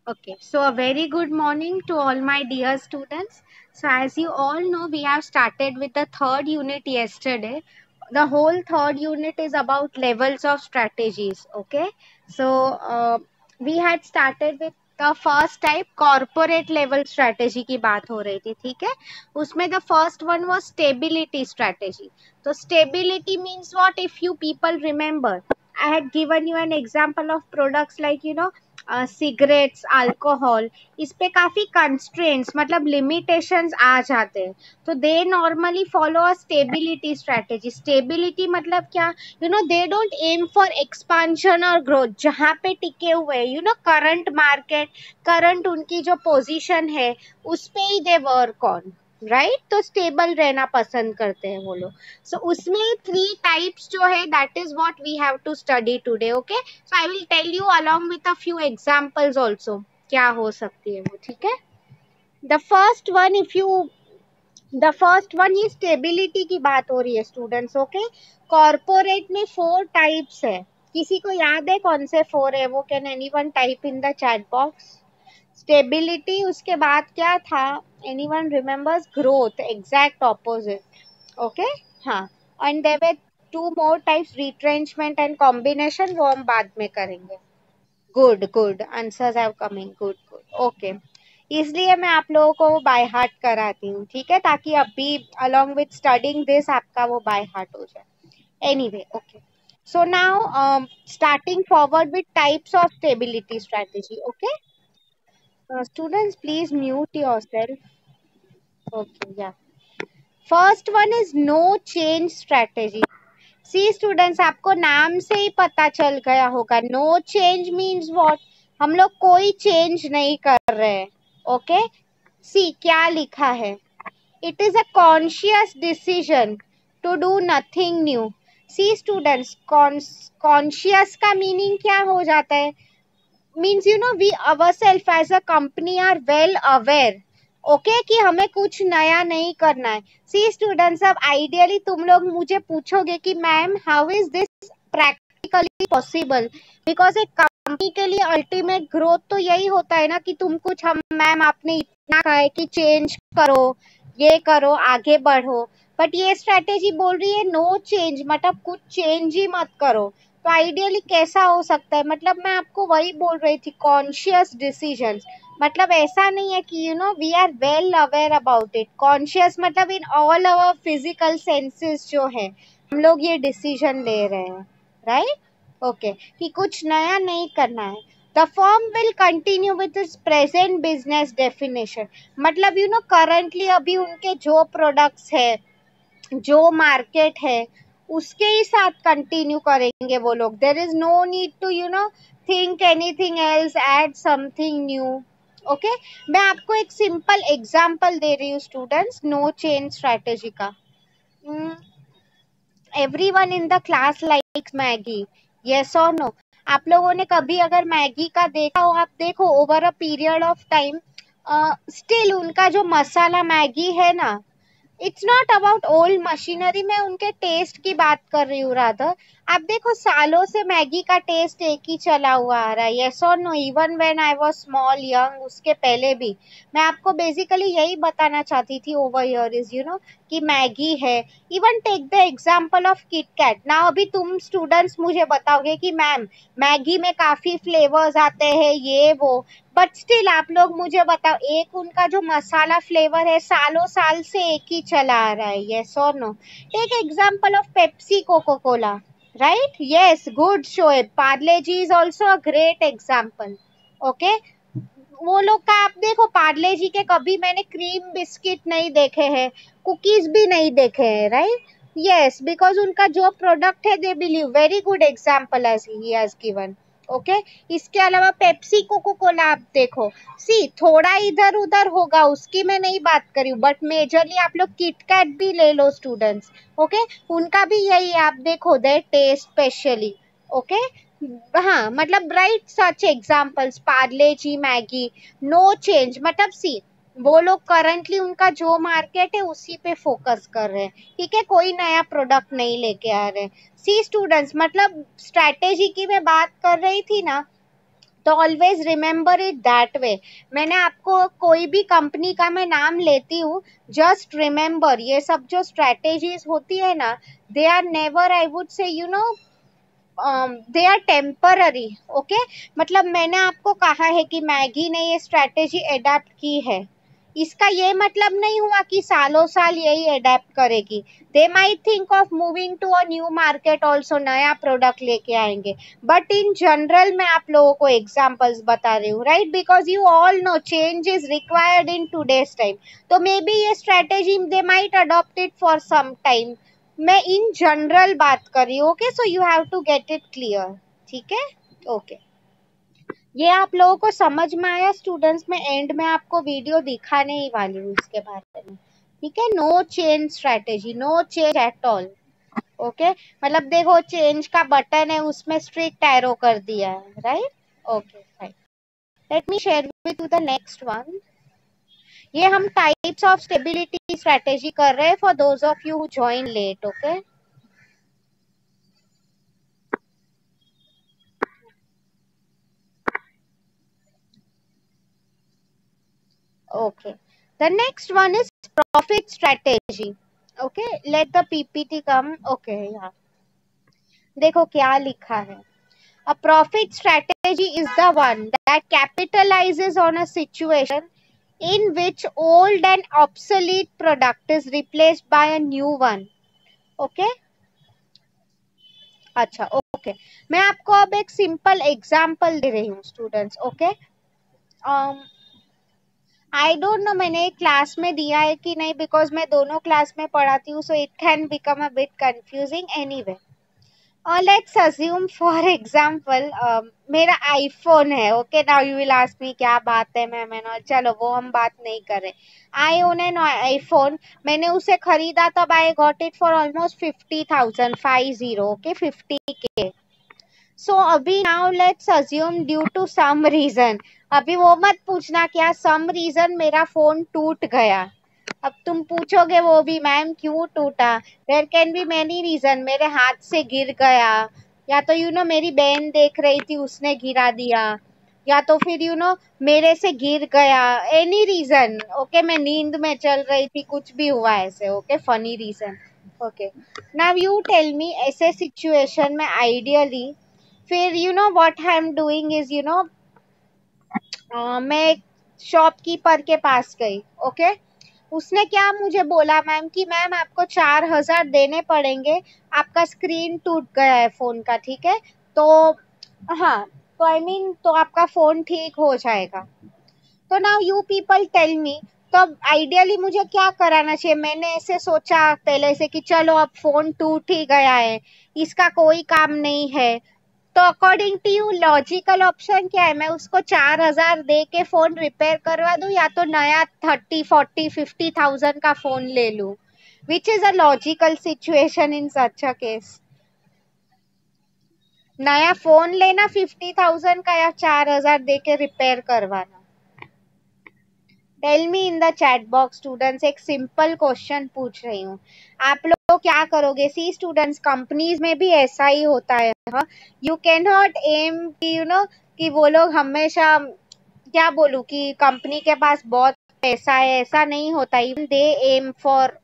Okay, so a very good morning to all my dear students. So, as you all know, we have started with the third unit yesterday. The whole third unit is about levels of strategies. Okay, so we had started with the first type corporate level strategy की बात हो रही थी, ठीक है? उसमें the first one was stability strategy. So, stability means what? If you people remember, I had given you an example of products like cigarettes alcohol, इस पे काफी कंस्ट्रेंट्स मतलब लिमिटेशंस आ जाते हैं, तो they normally follow a stability strategy. Stability मतलब क्या? They don't aim for expansion और ग्रोथ, जहाँ पे टिके हुए करंट मार्केट, करंट उनकी जो पोजीशन है उस पे ही दे वर्क ऑन, राइट? तो स्टेबल रहना पसंद करते हैं वो लोग. सो उसमें थ्री टाइप्स जो है, that is what we have to study today. Okay, so I will tell you along with a few examples also क्या हो सकती है वो, ठीक है? The first one, if you the first one, ये स्टेबिलिटी की बात हो रही है स्टूडेंट्स. ओके, कॉर्पोरेट में फोर टाइप्स है. किसी को याद है कौन से फोर है वो? Can anyone type in the chat box? Stability, उसके बाद क्या था? Anyone remembers? Growth, exact opposite. Okay, हाँ. And there were two more types, retrenchment and combination, वो हम बाद में करेंगे. Good good, answers have coming, good good. Okay, इसलिए मैं आप लोगों को वो बाय हार्ट कराती हूँ, ठीक है, ताकि अभी अलोंग विथ स्टडिंग दिस आपका वो बाय हार्ट हो जाए. Anyway, okay. So now starting forward with types of stability strategy. Okay, students, please mute yourself. Okay, yeah. First one is no change strategy. See students, आपको नाम से ही पता चल गया होगा, नो चेंज मीन्स व्हाट? हम लोग कोई चेंज नहीं कर रहे हैं. ओके, सी क्या लिखा है? It is a conscious decision to do nothing new. See students, conscious का मीनिंग क्या हो जाता है? Means we ourselves as a company are well aware, okay, कि हमें कुछ नया नहीं करना है. सी स्टूडेंट्स, अब आइडियली तुम लोग मुझे पूछोगे कि ma'am how is this practically possible, because एक कंपनी के लिए अल्टीमेट ग्रोथ तो यही होता है ना कि तुम कुछ, हम मैम आपने इतना कहा है कि चेंज करो, ये करो, आगे बढ़ो. बट ये स्ट्रेटेजी बोल रही है नो चेंज, मतलब कुछ चेंज ही मत करो. तो आइडियली कैसा हो सकता है? मतलब मैं आपको वही बोल रही थी, कॉन्शियस डिसीजंस. मतलब ऐसा नहीं है कि we are well aware about it. Conscious मतलब in all our physical senses जो है, हम लोग ये डिसीजन ले रहे हैं, राइट? ओके, कि कुछ नया नहीं करना है. The firm will continue with its present business definition. मतलब करंटली अभी उनके जो प्रोडक्ट्स है, जो मार्केट है, उसके ही साथ कंटिन्यू करेंगे वो लोग. There is no need to think anything else, add something new. Okay, मैं आपको एक सिंपल एग्जांपल दे रही हूँ स्टूडेंट्स, नो चेंज स्ट्रेटेजी का. Everyone in the class likes Maggi, yes और नो? आप लोगों ने कभी अगर मैगी का देखा हो, आप देखो over a period of time, still उनका जो मसाला मैगी है ना, it's not about old machinery. मैं उनके टेस्ट की बात कर रही हूँ राधर. आप देखो सालों से मैगी का टेस्ट एक ही चला हुआ आ रहा है, यस और no? Even when I was small young, उसके पहले भी. मैं आपको बेसिकली यही बताना चाहती थी ओवर हियर इज कि मैगी है. Even take the example of Kit Kat. ना अभी तुम स्टूडेंट्स मुझे बताओगे कि मैम मैगी में काफी फ्लेवर्स आते हैं, ये वो, बट स्टिल आप लोग मुझे बताओ, एक उनका जो मसाला फ्लेवर है सालों साल से एक ही चला आ रहा है, यस और no? Take example of Pepsi, Coca Cola, right? Yes, good Shoaib. Parle G is also a great example. Okay, वो लोग का आप देखो, पार्ले जी के कभी मैंने क्रीम बिस्किट नहीं देखे हैं, कुकीज भी नहीं देखे हैं, राइट? यस, बिकॉज उनका जो प्रोडक्ट है, they believe. Very good example as he has given. Okay, इसके अलावा पेप्सी, कोको कोला आप देखो, सी थोड़ा इधर उधर होगा, उसकी मैं नहीं बात करी हूँ, बट मेजरली आप लोग किटकैट भी ले लो स्टूडेंट्स. ओके, उनका भी यही है, आप देखो दे टेस्ट स्पेशली. ओके, हाँ, मतलब राइट, सच एग्जाम्पल्स, पार्ले जी, मैगी, नो चेंज. मतलब सी वो लोग करंटली उनका जो मार्केट है उसी पे फोकस कर रहे हैं, ठीक है, कोई नया प्रोडक्ट नहीं लेके आ रहे हैं. सी स्टूडेंट्स, मतलब स्ट्रैटेजी की मैं बात कर रही थी ना, तो always remember it that way. मैंने आपको कोई भी कंपनी का मैं नाम लेती हूँ, जस्ट रिमेंबर ये सब जो स्ट्रेटेजीज होती है ना, they are never, I would say they are temporary. Okay, मतलब मैंने आपको कहा है कि मैगी ने ये स्ट्रेटेजी अडेप्ट की है, इसका ये मतलब नहीं हुआ कि सालों साल यही अडेप्ट करेगी। They might think of moving to a new market also, नया प्रोडक्ट लेके आएंगे, बट इन जनरल मैं आप लोगों को एग्जांपल्स बता रही हूँ, right, because you all know change is required in today's time. तो मे बी ये strategy they might adopt it for some time, मैं इन जनरल बात कर रही हूँ। Okay, so you have to get it clear, ठीक है। Okay, ये आप लोगों को समझ में आया स्टूडेंट्स? में एंड में आपको वीडियो दिखाने ही वाली हूँ इसके बारे में, ठीक है। No change strategy, no change at all. Okay, मतलब देखो चेंज का बटन है, उसमें स्ट्रिक्ट एरो कर दिया है, right. Okay fine, let me share with you the next one. ये हम टाइप्स ऑफ स्टेबिलिटी स्ट्रेटेजी कर रहे हैं for those of you who join late. Okay, okay, the next one is profit strategy. Okay, let the ppt come. Okay, yeah, देखो क्या लिखा है। A profit strategy is the one that capitalizes on a situation in which old and obsolete product is replaced by a new one. Okay, अच्छा, okay, मैं आपको अब एक simple example दे रही हूँ students. Okay, I don't know मैंने class में दिया है कि नहीं, बिकॉज मैं दोनों क्लास में पढ़ाती हूँ, so it can become a bit confusing. Anyway, let's assume for example मेरा आईफोन है। Okay, now you will ask me क्या बात है मैम एंड ऑल, चलो वो हम बात नहीं कर रहे। आई ओन एन आईफोन, मैंने उसे खरीदा तब I got it for almost 50,000, 50, okay, 50K। So अभी now let's assume due to some reason, अभी वो मत पूछना क्या सम रीजन मेरा फोन टूट गया। अब तुम पूछोगे वो भी मैम क्यों टूटा, there can be many reason, मेरे हाथ से गिर गया, या तो मेरी बहन देख रही थी उसने गिरा दिया, या तो फिर मेरे से गिर गया, एनी रीजन। ओके, मैं नींद में चल रही थी, कुछ भी हुआ ऐसे। Okay, funny reason. Okay, now you tell me ऐसे सिचुएशन में आइडियली फिर what I am doing is मैं शॉपकीपर के पास गई। ओके, उसने क्या मुझे बोला मैम कि मैम आपको 4,000 देने पड़ेंगे, आपका स्क्रीन टूट गया है फोन का, ठीक है। तो हाँ, तो आई मीन तो आपका फोन ठीक हो जाएगा। तो now you people tell me, तो अब आइडियली मुझे क्या कराना चाहिए? मैंने ऐसे सोचा पहले से कि चलो अब फोन टूट ही गया है, इसका कोई काम नहीं है, तो according to you logical option क्या है? मैं उसको 4,000 दे के फोन रिपेयर करवा दूं, या तो नया 30, 40, 50,000 का फोन ले लूं? Which is a logical situation in such a case? नया फोन लेना 50,000 का, या 4,000 दे के रिपेयर करवाना? Tell me in the chat box students, एक सिंपल क्वेश्चन पूछ रही हूँ, आप लोग क्या करोगे? सी स्टूडेंट्स, कंपनीज में भी ऐसा ही होता है। हाँ, यू कैन नॉट एम कि कि वो लोग हमेशा, क्या बोलूं, कि कंपनी के पास बहुत पैसा है, ऐसा नहीं होता। Even they aim for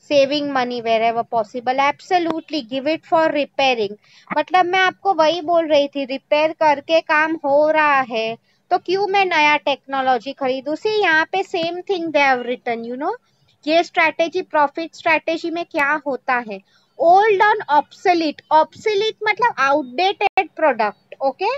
saving money wherever possible, absolutely give it for repairing. मतलब मैं आपको वही बोल रही थी, रिपेयर करके काम हो रहा है तो क्यों मैं नया टेक्नोलॉजी खरीदूं? सी यहाँ पे same thing they have written, ये स्ट्रैटेजी, प्रॉफिट स्ट्रैटेजी में क्या होता है? ओल्ड ऑन ऑब्सोलीट, ऑब्सोलीट मतलब outdated product. Okay,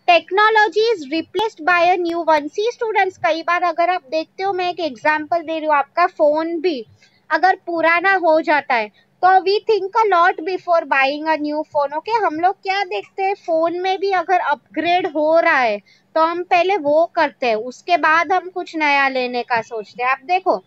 technology is replaced by a new one. See students, कई बार अगर आप देखते हो, मैं एक एग्जांपल दे रही हूँ, आपका फोन भी अगर पुराना हो जाता है तो we think a lot before buying a new phone. Okay, हम लोग क्या देखते हैं, फोन में भी अगर अपग्रेड हो रहा है तो हम पहले वो करते हैं, उसके बाद हम कुछ नया लेने का सोचते हैं। आप देखो,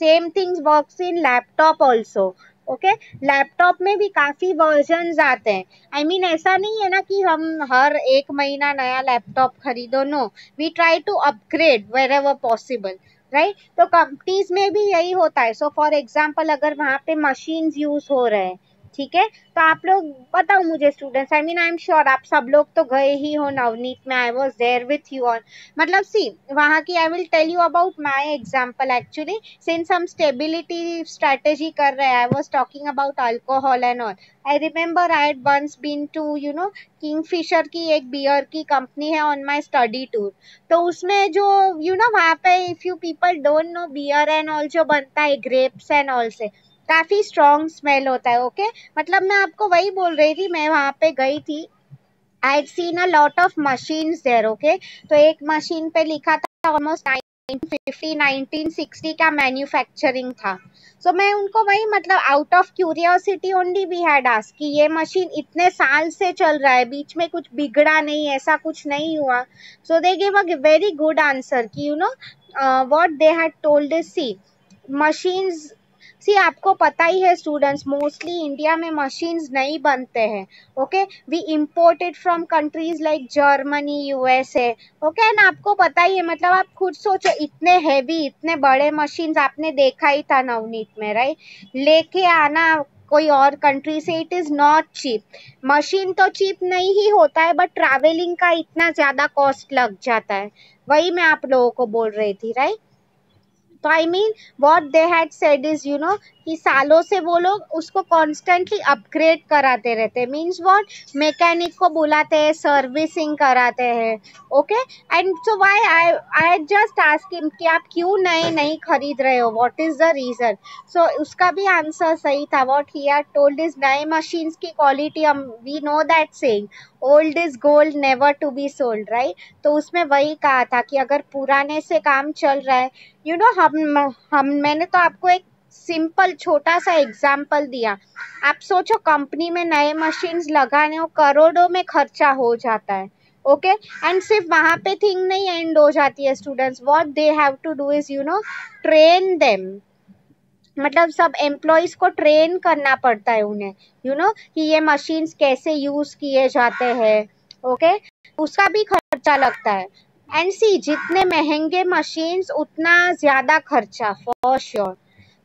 same things works in laptop also. Okay, laptop में भी काफी वर्जन आते हैं। आई मीन ऐसा नहीं है ना कि हम हर एक महीना नया लैपटॉप खरीदो, no, we try to upgrade wherever possible, right. तो कंपनीज में भी यही होता है। सो फॉर एग्जाम्पल, अगर वहां पे मशीन्स यूज हो रहे हैं, ठीक है। तो आप लोग बताओ मुझे students, I mean I am sure आप सब लोग तो गए ही हो नवनीत में, I was there with you on, मतलब सी वहाँ की I will tell you about my example actually, since हम स्टेबिलिटी स्ट्रेटेजी कर रहे हैं, I was talking about alcohol and all. I remember I had once been to Kingfisher की एक beer की कंपनी है ऑन माय स्टडी टूर। तो उसमें जो वहाँ पे if you people don't know beer and all जो बनता है ग्रेप्स एंड ऑल से काफी स्ट्रॉन्ग स्मेल होता है। ओके मतलब मैं आपको वही बोल रही थी, मैं वहां पे गई थी, I had seen a lot of machines there. Okay तो एक मशीन पे लिखा था ऑलमोस्ट 1950 1960 का मैन्युफैक्चरिंग था। सो मैं उनको वही मतलब out of curiosity only we had asked कि ये मशीन इतने साल से चल रहा है, बीच में कुछ बिगड़ा नहीं, ऐसा कुछ नहीं हुआ। So they give a very good answer कि what they had told is see machines, see आपको पता ही है स्टूडेंट्स मोस्टली इंडिया में मशीन्स नहीं बनते हैं। Okay we imported from countries like Germany USA. Okay and आपको पता ही है, मतलब आप खुद सोचो इतने हैवी इतने बड़े मशीन्स आपने देखा ही था नवनीत में, राइट, लेके आना कोई और कंट्री से, it is not cheap. Machine तो चीप नहीं ही होता है बट ट्रैवलिंग का इतना ज्यादा कॉस्ट लग जाता है, वही मैं आप लोगों को बोल रही थी, राइट। तो I mean what they had said is कि सालों से वो लोग उसको कॉन्स्टेंटली अपग्रेड कराते रहते, मीन्स व्हाट मैकेनिक को बुलाते हैं, सर्विसिंग कराते हैं। Okay and so why I just ask him कि आप क्यों नए नहीं खरीद रहे हो, what is the reason. So उसका भी आंसर सही था, what he had told is नए मशीन्स की क्वालिटी, हम we know that saying old is gold never to be sold, right. तो उसमें वही कहा था कि अगर पुराने से काम चल रहा है, हम मैंने तो आपको एक सिंपल छोटा सा एग्जाम्पल दिया। आप सोचो कंपनी में नए मशीन्स लगाने हो करोड़ों में खर्चा हो जाता है। ओके एंड सिर्फ वहां पे थिंग नहीं एंड हो जाती है students, what they have to do is train them, मतलब सब एम्प्लॉयज को ट्रेन करना पड़ता है उन्हें, कि ये मशीन्स कैसे यूज किए जाते हैं। ओके उसका भी खर्चा लगता है एंड सी जितने महंगे मशीन्स उतना ज्यादा खर्चा फॉर श्योर।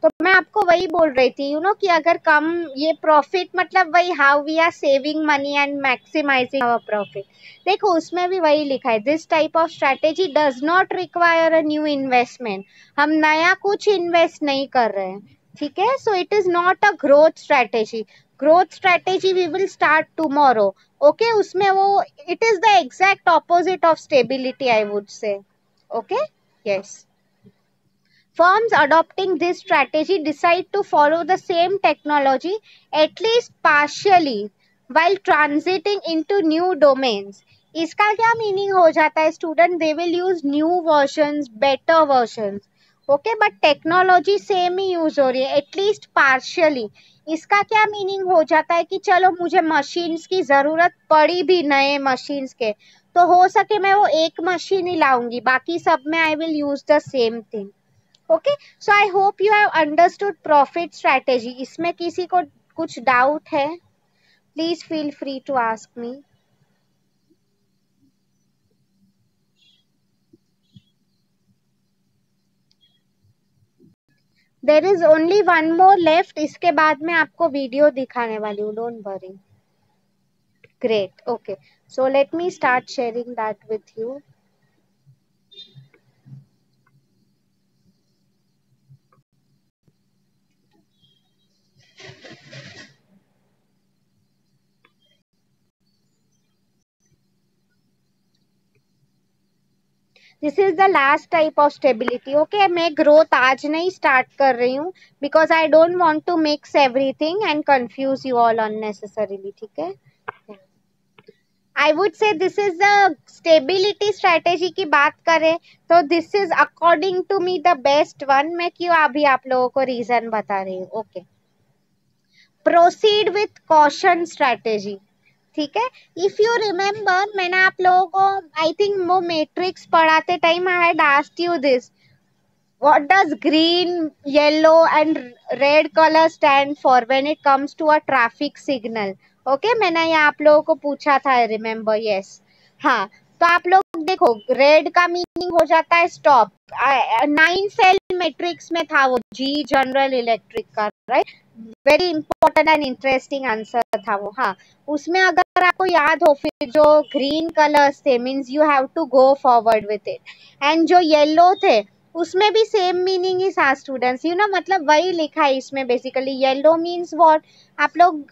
तो मैं आपको वही बोल रही थी कि अगर कम ये प्रॉफिट, मतलब वही how we are saving money and maximising our profit. देखो उसमें भी वही लिखा है, this type of strategy does not require a new investment, हम नया कुछ इन्वेस्ट नहीं कर रहे हैं, ठीक है। So it is not a growth strategy, growth strategy we will start tomorrow. Okay उसमें वो it is the exact opposite of stability I would say. Okay yes, firms adopting this strategy decide to follow the same technology at least partially while transiting into new domains. इसका क्या meaning हो जाता है student, they will use new versions better versions. Okay but technology same he use हो रही है at least partially. इसका क्या मीनिंग हो जाता है कि चलो मुझे मशीन्स की जरूरत पड़ी भी नए मशीन्स के, तो हो सके मैं वो एक मशीन ही लाऊंगी, बाकी सब में I will use the same thing. Okay so I hope you have understood profit strategy. इसमें किसी को कुछ डाउट है, please feel free to ask me. There is only one more left, इसके बाद में आपको वीडियो दिखाने वाली हूँ, don't worry. Great okay so let me start sharing that with you. This is the last type of stability. Okay मैं growth आज नहीं स्टार्ट कर रही हूँ because I don't want to mix everything and confuse you all unnecessarily, ठीक है। I would say this is the stability strategy की बात करें तो this is according to me the best one. मैं क्यों अभी आप लोगों को रीजन बता रही हूँ। Okay proceed with caution strategy, ठीक है। इफ यू रिमेम्बर मैंने आप लोगों को आई थिंक वो मैट्रिक्स पढ़ाते time I had asked you this, what does green, yellow and red color stand for when it comes to a traffic signal? Okay मैंने ये आप लोगों को पूछा था, आई रिमेम्बर, यस। हाँ तो आप लोग देखो रेड का मीनिंग हो जाता है स्टॉप, 9 सेल मैट्रिक्स में था वो, जी जनरल इलेक्ट्रिक का, right. Very important and interesting answer था वो। हाँ, उसमें अगर आपको याद हो, फिर जो ग्रीन कलर्स थे means you have to go forward with it, and जो येलो थे उसमें भी सेम मीनिंग ही था स्टूडेंट्स, यू नो, मतलब वही लिखा है इसमें बेसिकली। येलो मीन्स व्हाट, आप लोग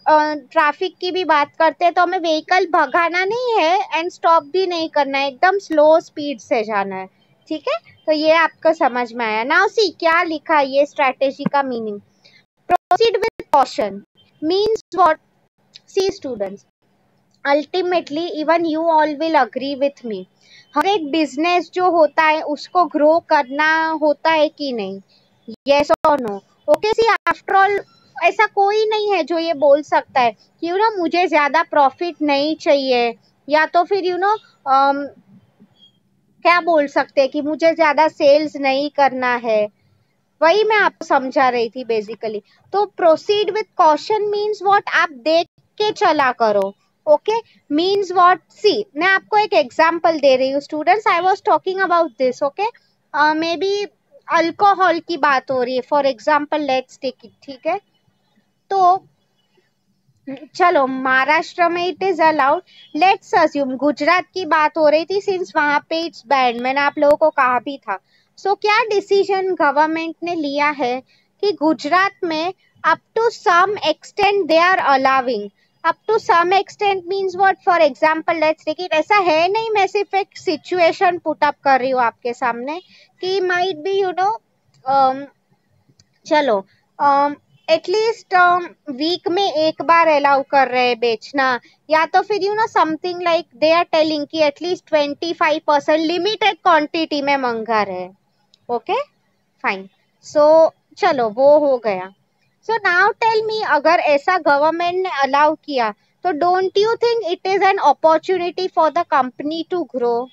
ट्रैफिक की भी बात करते हैं तो हमें व्हीकल भगाना नहीं है एंड स्टॉप भी नहीं करना है, एकदम स्लो स्पीड से जाना है, ठीक है। तो ये आपको समझ में आया। नाउ सी क्या लिखा है ये स्ट्रैटेजी का meaning. Proceed with caution means what, see students, ultimately even you all will agree with me, हर एक बिजनेस जो होता है उसको ग्रो करना होता है कि नहीं, यस और नो। ओके, सी आफ्टर ऑल ऐसा कोई नहीं है जो ये बोल सकता है कि यू नो मुझे ज्यादा प्रॉफिट नहीं चाहिए, या तो फिर यू नो क्या बोल सकते हैं कि मुझे ज्यादा सेल्स नहीं करना है। वही मैं आपको समझा रही थी बेसिकली। तो proceed with caution means what, आप देख के चला करो। ओके, मीन्स व्हाट, सी मैं आपको एक एग्जांपल दे रही हूँ students, I was talking about this. Okay, maybe alcohol की बात हो रही है for example, let's take it, ठीक है। तो चलो महाराष्ट्र में it is allowed, let's assume Gujarat की बात हो रही थी सिंस वहां पे इट्स बैंड, मैंने आप लोगों को कहा भी था। सो क्या डिसीजन गवर्नमेंट ने लिया है कि गुजरात में up to some extent they are allowing, up to some extent means what, for example let's take it, ऐसा है नहीं, मैं सिर्फ एक सिचुएशन पुट अप कर रही हूँ आपके सामने कि माइट बी यू नो, चलो एटलीस्ट वीक में एक बार अलाउ कर रहे हैं बेचना, या तो फिर you know something like they are telling कि एटलीस्ट 25% लिमिटेड क्वांटिटी में मंगा रहे हैं। ओके फाइन, सो चलो वो हो गया। सो नाउ टेल मी, अगर ऐसा गवर्नमेंट ने अलाउ किया तो don't you think it is an opportunity for the company to grow,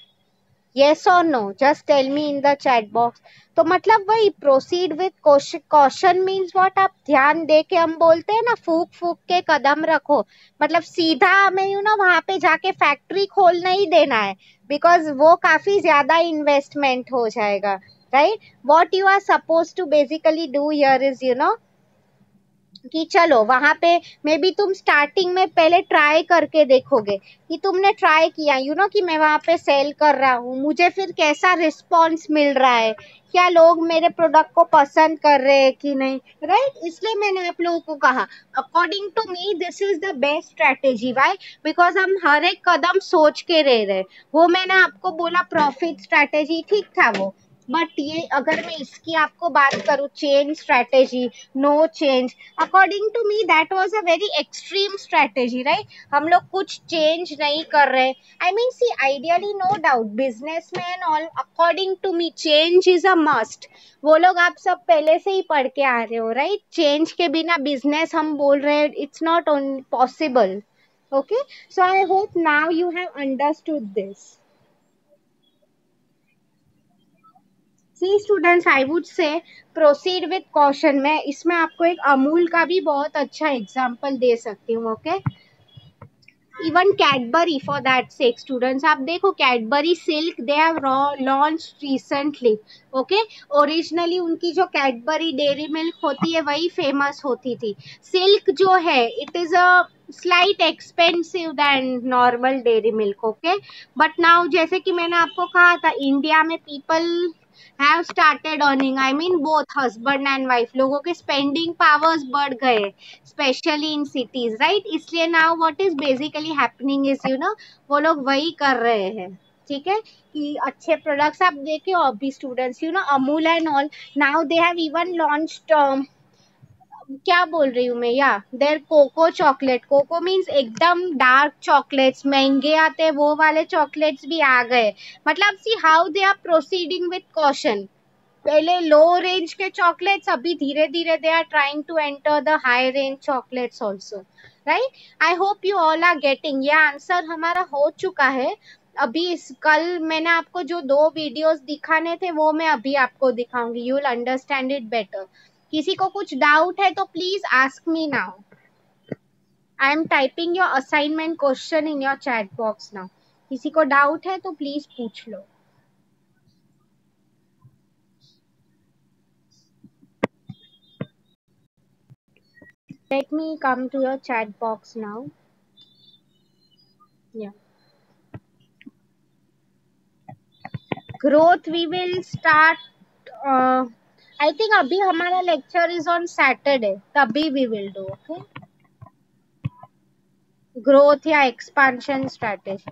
yes or no, just tell me in the chat box। तो मतलब वही proceed with caution means what, आप ध्यान दे के, हम बोलते हैं ना फूक फूक के कदम रखो, मतलब सीधा हमें यू नो वहां पे जाके फैक्ट्री खोल नहीं देना है, बिकॉज वो काफी ज्यादा इन्वेस्टमेंट हो जाएगा, right. What you are suppose to basically do here is you know कि चलो वहां पे मे बी तुम स्टार्टिंग में पहले ट्राई करके देखोगे कि तुमने ट्राई किया यू नो कि मैं वहां पे सेल कर रहा हूँ, मुझे फिर कैसा रिस्पॉन्स मिल रहा है, क्या लोग मेरे प्रोडक्ट को पसंद कर रहे हैं कि नहीं, राइट। इसलिए मैंने आप लोगों को कहा according to me this is the best strategy, why, because हम हर एक कदम सोच के रह रहे। वो मैंने आपको बोला प्रॉफिट स्ट्रेटेजी, ठीक था वो, बट ये अगर मैं इसकी आपको बात करूँ change strategy, no change, according to me that was a very extreme strategy, right. हम लोग कुछ चेंज नहीं कर रहे। I mean see ideally no doubt businessman all, according to me change is a must, वो लोग आप सब पहले से ही पढ़ के आ रहे हो, राइट। चेंज के बिना बिजनेस हम बोल रहे हैं it's not possible. Okay, so I hope now you have understood this. See students, I would say proceed with caution, में इसमें आपको एक अमूल का भी बहुत अच्छा एग्जांपल दे सकती हूँ। Okay, even Cadbury for that sake students, आप देखो Cadbury Silk they have launch recently. Okay, originally उनकी जो कैडबरी डेयरी मिल्क होती है वही फेमस होती थी। सिल्क जो है it is a slight expensive than normal dairy milk. Okay, but now जैसे कि मैंने आपको कहा था इंडिया में people have started earning, I mean both husband and wife, लोगों के spending powers बढ़ गए especially in cities, right। इसलिए now what is basically happening is you know वो लोग वही कर रहे हैं, ठीक है, कि अच्छे प्रोडक्ट्स आप देखे हो अभी students, you know Amul and all, now they have even launched, क्या बोल रही हूँ मैं, या देर कोको चॉकलेट, कोको मीन्स एकदम डार्क चॉकलेट्स महंगे आते हैं वो वाले चॉकलेट्स भी आ गए। मतलब see how they are proceeding with caution, पहले लो रेंज के चॉकलेट्स, अभी धीरे धीरे they are trying to enter the high range chocolates also, right. I hope you all are getting, ये आंसर हमारा हो चुका है अभी। इस कल मैंने आपको जो दो वीडियोस दिखाने थे वो मैं अभी आपको दिखाऊंगी, you will understand it better. किसी को कुछ डाउट है तो please ask me now, I am typing your assignment question in your chat box now. किसी को डाउट है तो प्लीज पूछ लो। Let me come to your chat box now. Yeah. Growth we will start. I think अभी हमारा lecture is on Saturday. तभी we will do. Okay. Growth या expansion strategy.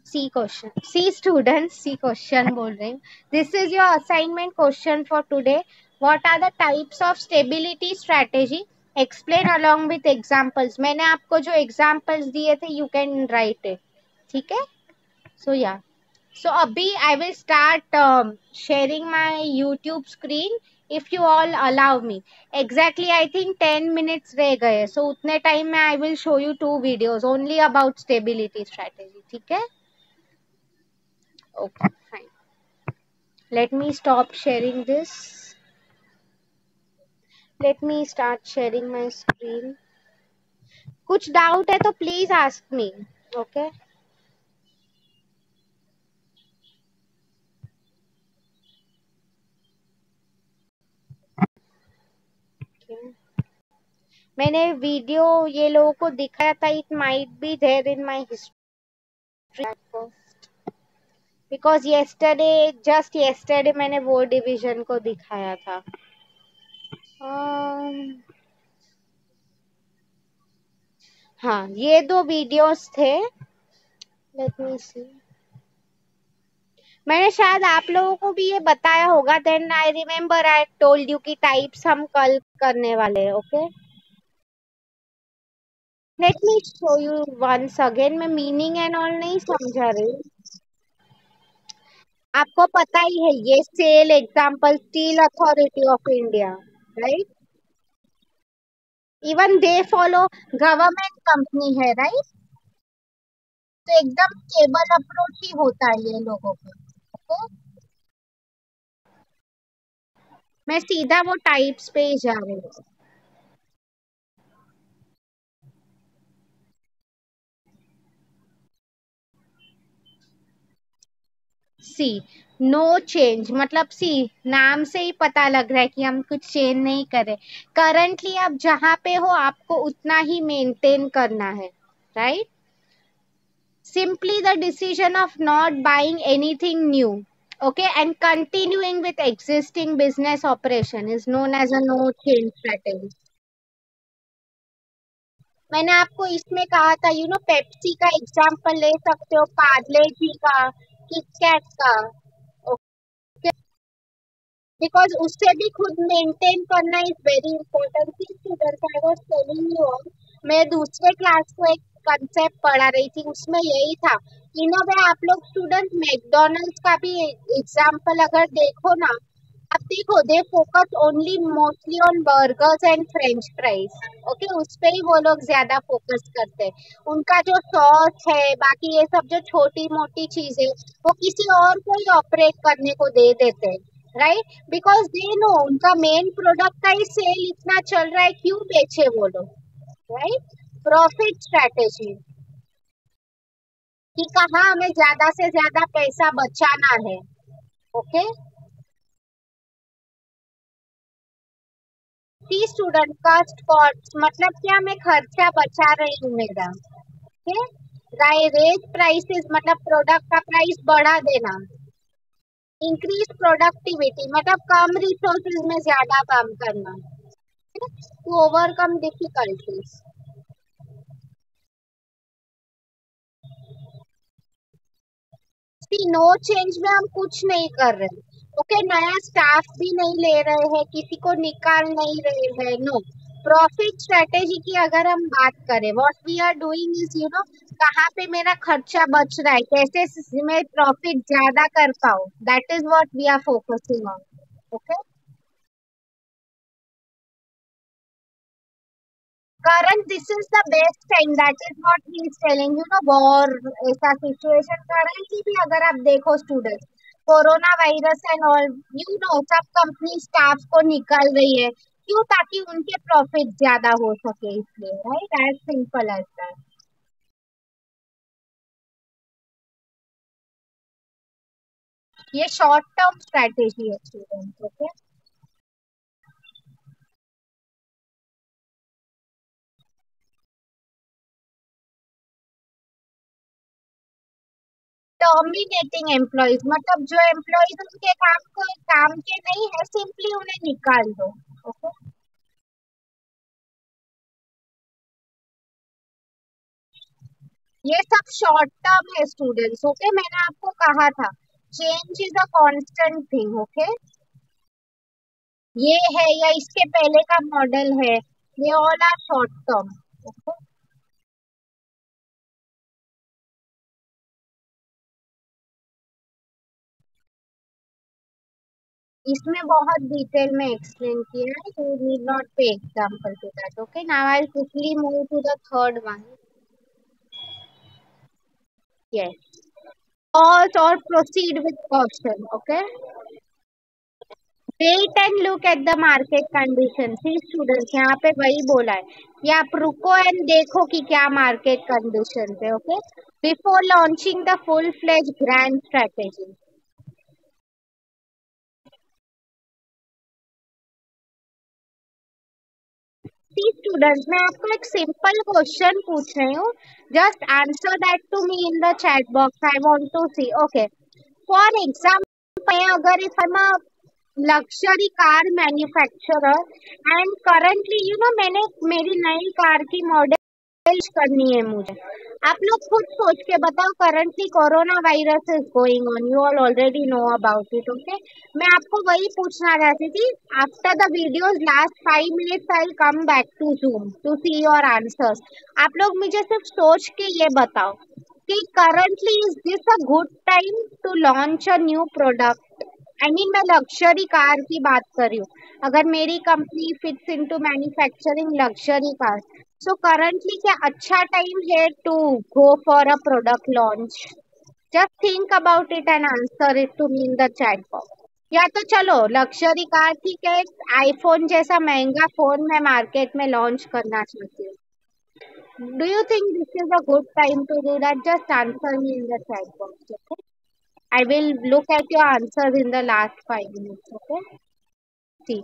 See question. See students. See question बोल रही हूँ. This is your assignment question for today. What are the types of stability strategy? Explain along with examples. मैंने आपको जो examples दिए थे, you can write it. ठीक है? So yeah. So abhi I will start sharing my YouTube screen if you all allow me. Exactly I think 10 minutes रह गए. So उतने time में I will show you 2 videos only about stability strategy. ठीक है? Okay, fine. Let me stop sharing this. Let me start sharing my screen. कुछ doubt है तो please ask me. Okay? Okay. मैंने वीडियो ये लोगों को दिखाया था. It might be there in my history. Because yesterday, just yesterday मैंने वो डिवीजन को दिखाया था. हाँ, ये 2 वीडियोस थे. Let me see. मैंने शायद आप लोगों को भी ये बताया होगा. Then I remember I told you कि टाइप्स हम कल करने वाले हैं. Okay, let me show you once again. मैं मीनिंग एंड ऑल नहीं समझा रही. आपको पता ही है ये SAIL example steel authority of India, right? Even they follow government company है, राइट? तो एकदम स्टेबल अप्रोच ही होता है ये लोगों को. ओके, मैं सीधा वो टाइप्स पे ही जा रही हूँ. सी नो चेंज मतलब सी नाम से ही पता लग रहा है कि हम कुछ चेंज नहीं करें. करंटली आप जहां पे हो आपको उतना ही मेंटेन करना है, right? Simply the decision of not buying anything new, okay, and continuing with existing business operation is known as a no change strategy. मैंने आपको इसमें कहा था, यू नो, पेप्सी का एग्जांपल ले सकते हो, पार्ले जी का, किटकैट का. ओके, बिकॉज उससे भी खुद मेंटेन करना is very important. Students, I was telling you all, मैं दूसरे क्लास को एक कंसेप्ट पढ़ा रही थी, उसमें यही था. इन अ वे आप लोग स्टूडेंट मैकडोनल्ड्स का भी एग्जांपल अगर देखो ना, आप देखो they focus only mostly on burgers and French fries. Okay, उस पे ही वो लोग ज्यादा फोकस करते हैं. उनका जो सॉस है, बाकी ये सब जो छोटी मोटी चीजें, वो किसी और को ही ऑपरेट करने को दे देते हैं, राइट? बिकॉज दे नो उनका मेन प्रोडक्ट का ही सेल इतना चल रहा है, क्यों बेचे वो लोग, राइट? प्रॉफिट स्ट्रेटेजी कि कहाँ हमें ज्यादा से ज्यादा पैसा बचाना है. ओके, सी स्टूडेंट, कॉस्ट कॉस्ट मतलब क्या, मैं खर्चा बचा रही हूँ मेरा. ओके, रेज प्राइसेस मतलब प्रोडक्ट का प्राइस बढ़ा देना. इंक्रीज प्रोडक्टिविटी मतलब कम रिसोर्सेज में ज्यादा काम करना, to overcome difficulties. No change में हम कुछ नहीं कर रहे. ओके, नया स्टाफ भी नहीं ले रहे हैं, किसी को निकाल नहीं रहे हैं. नो, प्रॉफिट स्ट्रेटेजी की अगर हम बात करें, what we are doing is, you know, कहाँ पे मेरा खर्चा बच रहा है, कैसे मैं प्रॉफिट ज्यादा कर पाऊँ, that is what we are focusing on. Okay, current this is the best time, that is what he is telling, you know, war ऐसा सिचुएशन currently भी अगर आप देखो student, corona virus and all, you know, सब company staff को निकाल रही है. क्यों? ताकि उनके प्रॉफिट ज्यादा हो सके, इसलिए, right? As simple as that. ये शॉर्ट टर्म स्ट्रैटेजी है स्टूडेंट्स। ओके, टर्मिनेटिंग एम्प्लॉयज मतलब जो एम्प्लॉयज उनके काम के नहीं है, सिंपली उन्हें निकाल दो। ओके, ये सब शॉर्ट टर्म है स्टूडेंट्स। ओके, मैंने आपको कहा था change is a constant thing. Okay, ये है या इसके पहले का मॉडल है, ये all are short term. Okay, इसमें बहुत डिटेल में एक्सप्लेन किया है, you need not pay example to that. Okay, now I will quickly move to the third one. Yes, pause or proceed with caution. Okay, wait and look at the market condition। See students, यहाँ पे वही बोला है कि आप रुको and देखो कि क्या मार्केट कंडीशन है। Okay, before launching the full fledge grand strategy. See students, मैं आपको एक सिंपल क्वेश्चन पूछ रही हूँ, just answer that to me in the chat box, I want to see. Okay, for example अगर if I am luxury car manufacturer and currently मैंने मेरी नई कार की मॉडल करनी है मुझे, आप लोग खुद सोच के बताओ, currently corona virus is going on, you all already know about it. Okay, मैं आपको वही पूछना चाहती थी, after the videos last 5 minutes I come back to Zoom to see your answers. आप लोग मुझे सिर्फ सोच के ये बताओ कि currently is this a good time to launch a new product. I mean मैं लग्जरी कार की बात कर रही हूँ, अगर मेरी company fits into manufacturing luxury car, so currently क्या अच्छा टाइम है to go for a product launch? Just think about it and answer it to me in the chat box. या तो चलो लग्जरी कार ठीक है, आईफोन जैसा महंगा फोन मैं मार्केट में लॉन्च करना चाहती हूँ, do you think this is a good time to do that? Just answer me in the chat box. Okay, I will look at your answers in the last 5 minutes. Okay, see,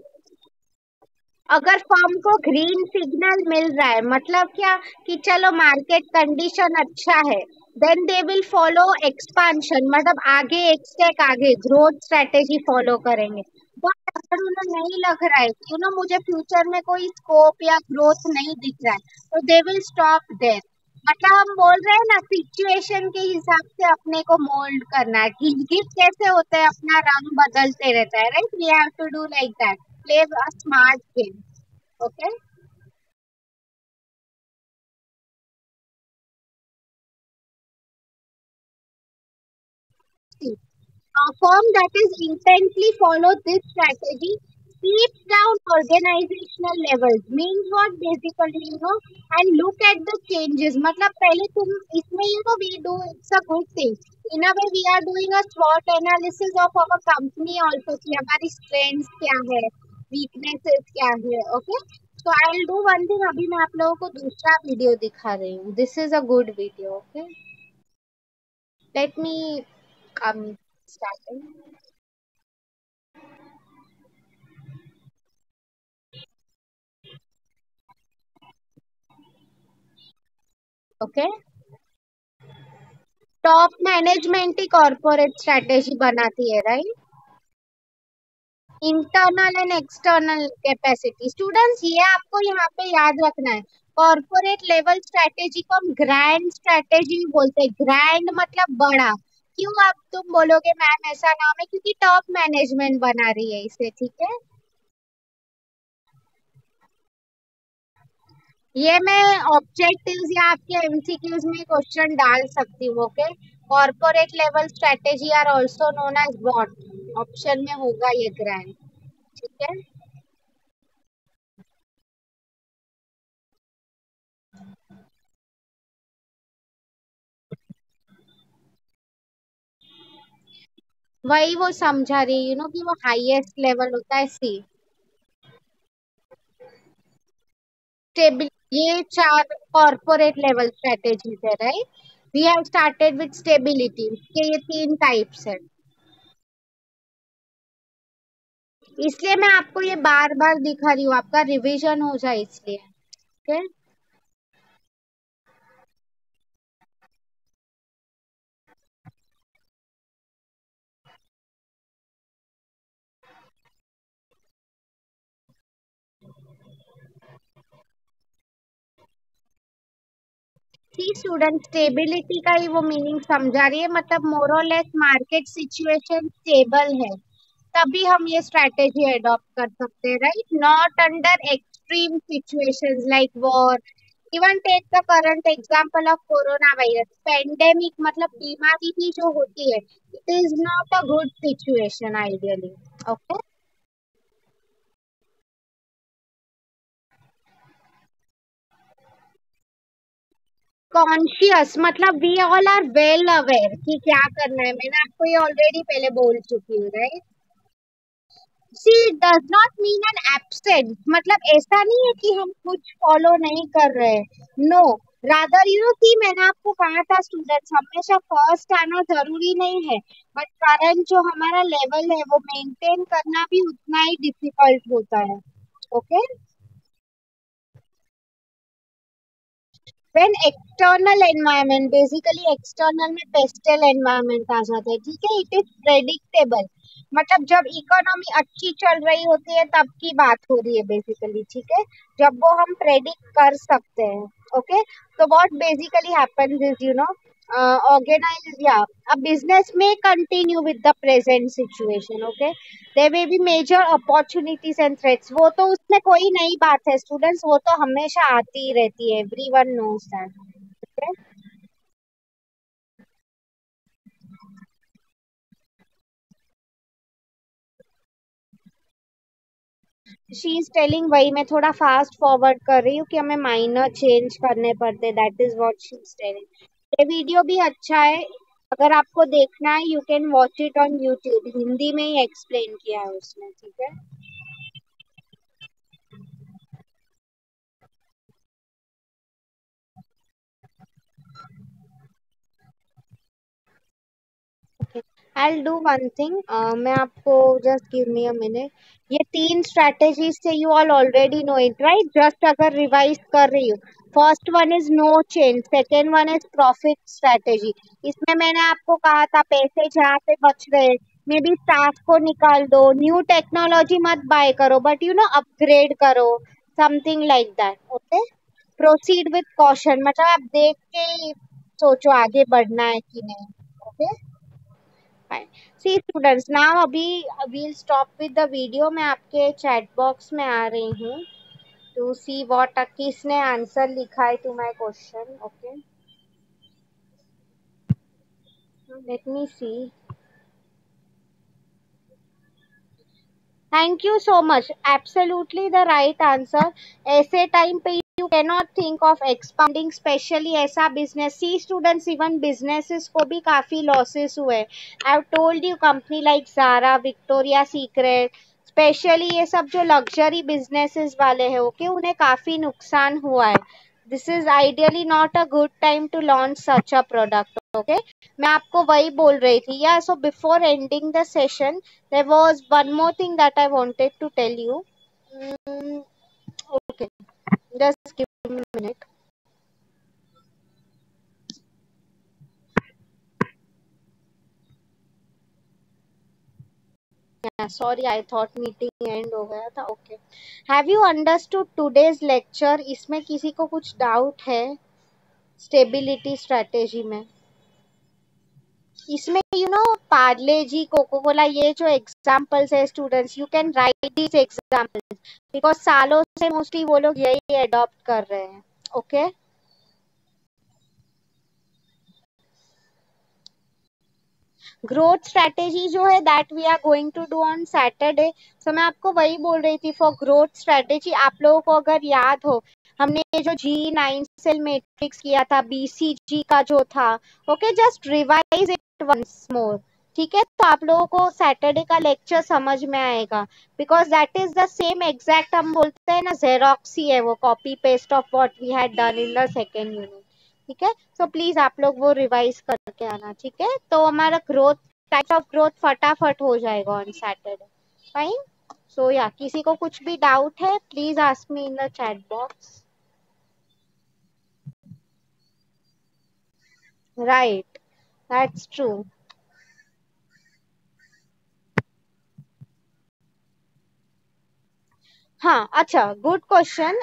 अगर firm को green signal मिल रहा है मतलब क्या कि चलो market condition अच्छा है, then they will follow expansion, मतलब आगे एक स्टेप आगे ग्रोथ स्ट्रेटेजी फॉलो करेंगे। बट अगर उन्हें नहीं लग रहा है कि मुझे फ्यूचर में कोई स्कोप या ग्रोथ नहीं दिख रहा है, तो दे विल स्टॉप देयर। मतलब हम बोल रहे हैं ना, सिचुएशन के हिसाब से अपने को मोल्ड करना है, कि गिफ्ट कैसे होते हैं अपना रंग बदलते रहता है, right? We have to do like that, play a smart game. Okay, a firm that is intently follow this strategy keeps down organizational levels, means what basically and look at the changes, मतलब पहले तुम इसमें we do, it's a good thing in a way, we are doing a SWOT analysis of our company also कि हमारी strengths क्या है, weaknesses क्या है। Okay, so I'll do one thing, अभी मैं आप लोगों को दूसरा वीडियो दिखा रही हूँ, this is a good video। okay, let me starting। Okay, top management ही कॉर्पोरेट स्ट्रेटेजी बनाती है, right? Internal and external capacity students, ये आपको यहाँ पे याद रखना है। कॉर्पोरेट लेवल स्ट्रेटेजी को हम ग्रैंड स्ट्रेटेजी भी बोलते हैं, ग्रैंड मतलब बड़ा। क्यों आप तुम बोलोगे मैम ऐसा नाम है, क्योंकि टॉप मैनेजमेंट बना रही है इसे। ठीक है, ये मैं ऑब्जेक्टिव्स या आपके एमसीक्यूज में क्वेश्चन डाल सकती हूँ। Okay, corporate level strategy are also known as what, option में होगा ये ग्रैंड। ठीक है, वही वो समझा रही कि वो हाईएस्ट लेवल होता है सी, स्टेबिल। ये चार कॉर्पोरेट लेवल स्ट्रेटेजीज है, right? We have started with stability के, ये तीन टाइप्स है। इसलिए मैं आपको ये बार बार दिखा रही हूँ, आपका रिवीजन हो जाए इसलिए। ओके। सी स्टूडेंट, स्टेबिलिटी का ही वो मीनिंग समझा रही है, मतलब मोर और लेस मार्केट सिचुएशन स्टेबल है तभी हम ये स्ट्रेटेजी अडॉप्ट कर सकते हैं, right? Not under extreme situations like war. Even take the current example of corona virus pandemic, मतलब बीमारी भी जो होती है, it is not a good situation ideally. Okay. Conscious मतलब we all are well aware कि क्या करना है, मैंने आपको ये ऑलरेडी पहले बोल चुकी हूँ, right? See does not mean an absent, मतलब ऐसा नहीं है कि हम कुछ फॉलो नहीं कर रहे हैं, नो। रादर यू नो कि मैंने आपको कहा था स्टूडेंट्स हमेशा फर्स्ट आना जरूरी नहीं है, बट करंट जो हमारा लेवल है वो मेंटेन करना भी उतना ही डिफिकल्ट होता है। Okay. When external environment, basically external में पेस्टल एनवायरनमेंट आ जाता है, ठीक है, इट इज प्रेडिक्टेबल, मतलब जब इकोनॉमी अच्छी चल रही होती है तब की बात हो रही है बेसिकली, ठीक है, जब वो हम प्रेडिक्ट कर सकते हैं। ओके। तो what basically happens is you know organize या a business may continue with the present situation. Okay, there may be major opportunities and threats, वो तो उसमें कोई नई बात है स्टूडेंट्स, वो तो हमेशा आती ही रहती है, everyone knows that. Okay? She is telling, वही मैं थोड़ा फास्ट फॉरवर्ड कर रही हूँ कि हमें माइनर चेंज करने पड़ते, that is what she is telling. ये वीडियो भी अच्छा है, अगर आपको देखना है you can watch it on YouTube, Hindi में ही एक्सप्लेन किया है उसने, ठीक है। I'll do one thing. मैं आपको just give me a minute. ये तीन strategies से you all already know it, right? Just अगर revise कर रही हूँ, first one is no change, second one is profit strategy. इसमें मैंने आपको कहा था पैसे जहाँ से बच रहे, मे बी स्टाफ को निकाल दो, न्यू टेक्नोलॉजी मत बाय करो, बट यू नो अपग्रेड करो, something like that. Okay. Proceed with caution, मतलब आप देख के ही सोचो आगे बढ़ना है कि नहीं। Okay. Fine. See students, now अभी we'll stop with the video. मैं आपके chat box में आ रही हूँ to see what किसने आंसर लिखा है to my question. Okay, let me see. Thank you so much. Absolutely the right answer. ऐसे टाइम पे you cannot think of expanding, specially ऐसा business. See students, even businesses को भी काफी losses हुए. I've told you company like Zara, Victoria Secret, specially ये सब जो लग्जरी बिजनेसेस वाले हैं, ओके, उन्हें काफी नुकसान हुआ है। This is ideally not a good time to launch such a product. Okay, मैं आपको वही बोल रही थी। या so before ending the session there was one more thing that I wanted to tell you. Mm, okay, just give me a minute. Yeah, sorry, I thought meeting end हो गया था। Okay, have you understood today's lecture? इसमें किसी को कुछ doubt है stability strategy में? इसमें you know Parle G, Coca Cola, ये जो एग्जाम्पल्स है students, you can write these examples because सालों से मोस्टली वो लोग यही अडॉप्ट कर रहे हैं। ओके। ग्रोथ स्ट्रेटेजी जो है that we are going to do on Saturday. So मैं आपको वही बोल रही थी, फॉर ग्रोथ स्ट्रेटेजी आप लोगों को अगर याद हो, हमने ये जो G9 सेल मैट्रिक्स किया था, BCG का जो था, okay, just revise it once more, ठीक है? तो आप लोगों को सैटरडे का लेक्चर समझ में आएगा, because that is the same exact, हम बोलते हैं ना जेरोक्स ही है वो, copy paste of what we had done in the second unit, ठीक है? सो प्लीज आप लोग वो रिवाइज करके आना, ठीक है? तो हमारा ग्रोथ, टाइप्स ऑफ ग्रोथ फटाफट हो जाएगा ऑन सैटरडे। फाइन। सो या किसी को कुछ भी डाउट है please ask me in the chat box. Right, that's true. हाँ, अच्छा, good question.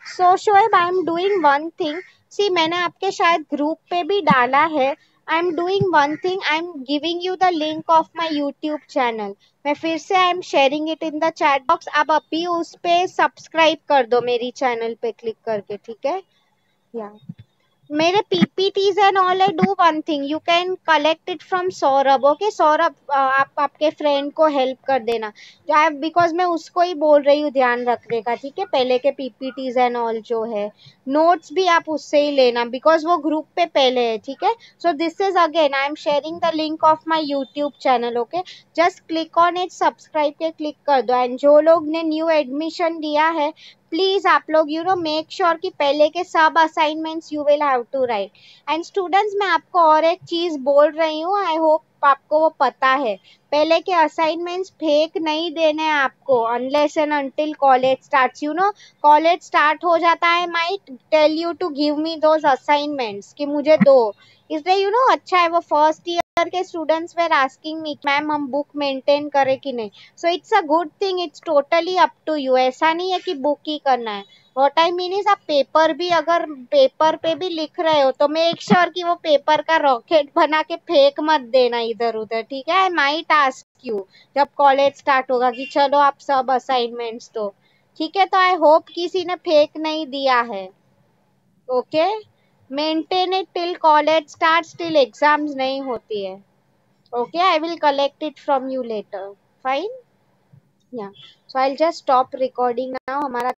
So Shoaib, I am doing one thing. See, मैंने आपके शायद ग्रुप पे भी डाला है. I am doing one thing, I am giving you the link of my YouTube channel. मैं फिर से I am sharing it in the chat box. आप अभी उस पे सब्सक्राइब कर दो मेरी चैनल पे क्लिक करके, ठीक है. या मेरे PPTs and all, I do one thing, you can collect it from Saurabh. Okay Saurabh, आप आपके फ्रेंड को हेल्प कर देना. बिकॉज मैं उसको ही बोल रही हूँ ध्यान रखने का, ठीक है. पहले के पीपीटीज एंड ऑल जो है, नोट्स भी आप उससे ही लेना बिकॉज वो ग्रुप पे पहले है, ठीक है. So this is again I am sharing the link of my YouTube channel. Okay, just click on it, subscribe के क्लिक कर दो. एंड जो लोग ने न्यू एडमिशन दिया है, प्लीज आप लोग मेक श्योर कि पहले के सब assignments you will have to write. And students, मैं आपको और एक चीज बोल रही हूँ, आई होप आपको वो पता है. पहले के असाइनमेंट्स फेक नहीं देने हैं आपको unless and until college starts. College start हो जाता है, might tell you to give me those assignments कि मुझे दो. इसलिए अच्छा है, वो फर्स्ट ईयर के students were asking me ma'am हम बुक मेंटेन करें कि नहीं. So it's a good thing, it's totally up to you. ऐसा नहीं है कि बुक ही करना है. व्हाट आई मीन इज, आप पेपर भी अगर पेपर पे भी लिख रहे हो तो मेक श्योर कि वो पेपर का रॉकेट बना के फेंक मत देना इधर उधर, ठीक है. आई माइट आस्क यू जब कॉलेज स्टार्ट होगा कि चलो आप सब असाइनमेंट्स दो, ठीक है. तो आई होप किसी ने फेक नहीं दिया है. Okay, maintain it till college start, till exams नहीं होती है. Okay, I will collect it from you later. Fine. Yeah. So I'll just stop recording now. हमारा